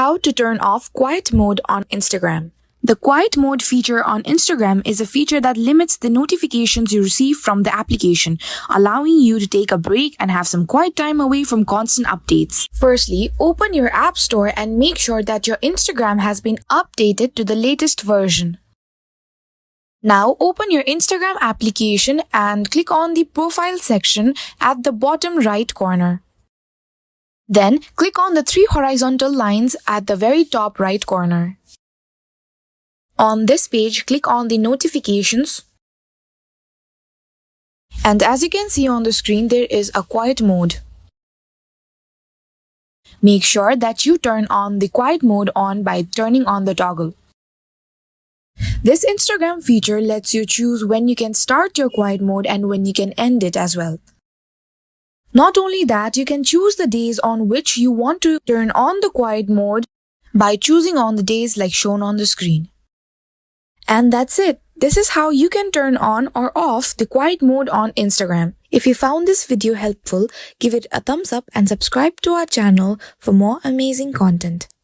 How to turn off quiet mode on Instagram. The quiet mode feature on Instagram is a feature that limits the notifications you receive from the application, allowing you to take a break and have some quiet time away from constant updates. Firstly, open your app store and make sure that your Instagram has been updated to the latest version. Now open your Instagram application and click on the profile section at the bottom right corner. Then click on the 3 horizontal lines at the very top right corner. On this page, click on the notifications. And as you can see on the screen, there is a quiet mode. Make sure that you turn on the quiet mode on by turning on the toggle. This Instagram feature lets you choose when you can start your quiet mode and when you can end it as well. Not only that, you can choose the days on which you want to turn on the quiet mode by choosing on the days like shown on the screen. And that's it. This is how you can turn on or off the quiet mode on Instagram. If you found this video helpful, give it a thumbs up and subscribe to our channel for more amazing content.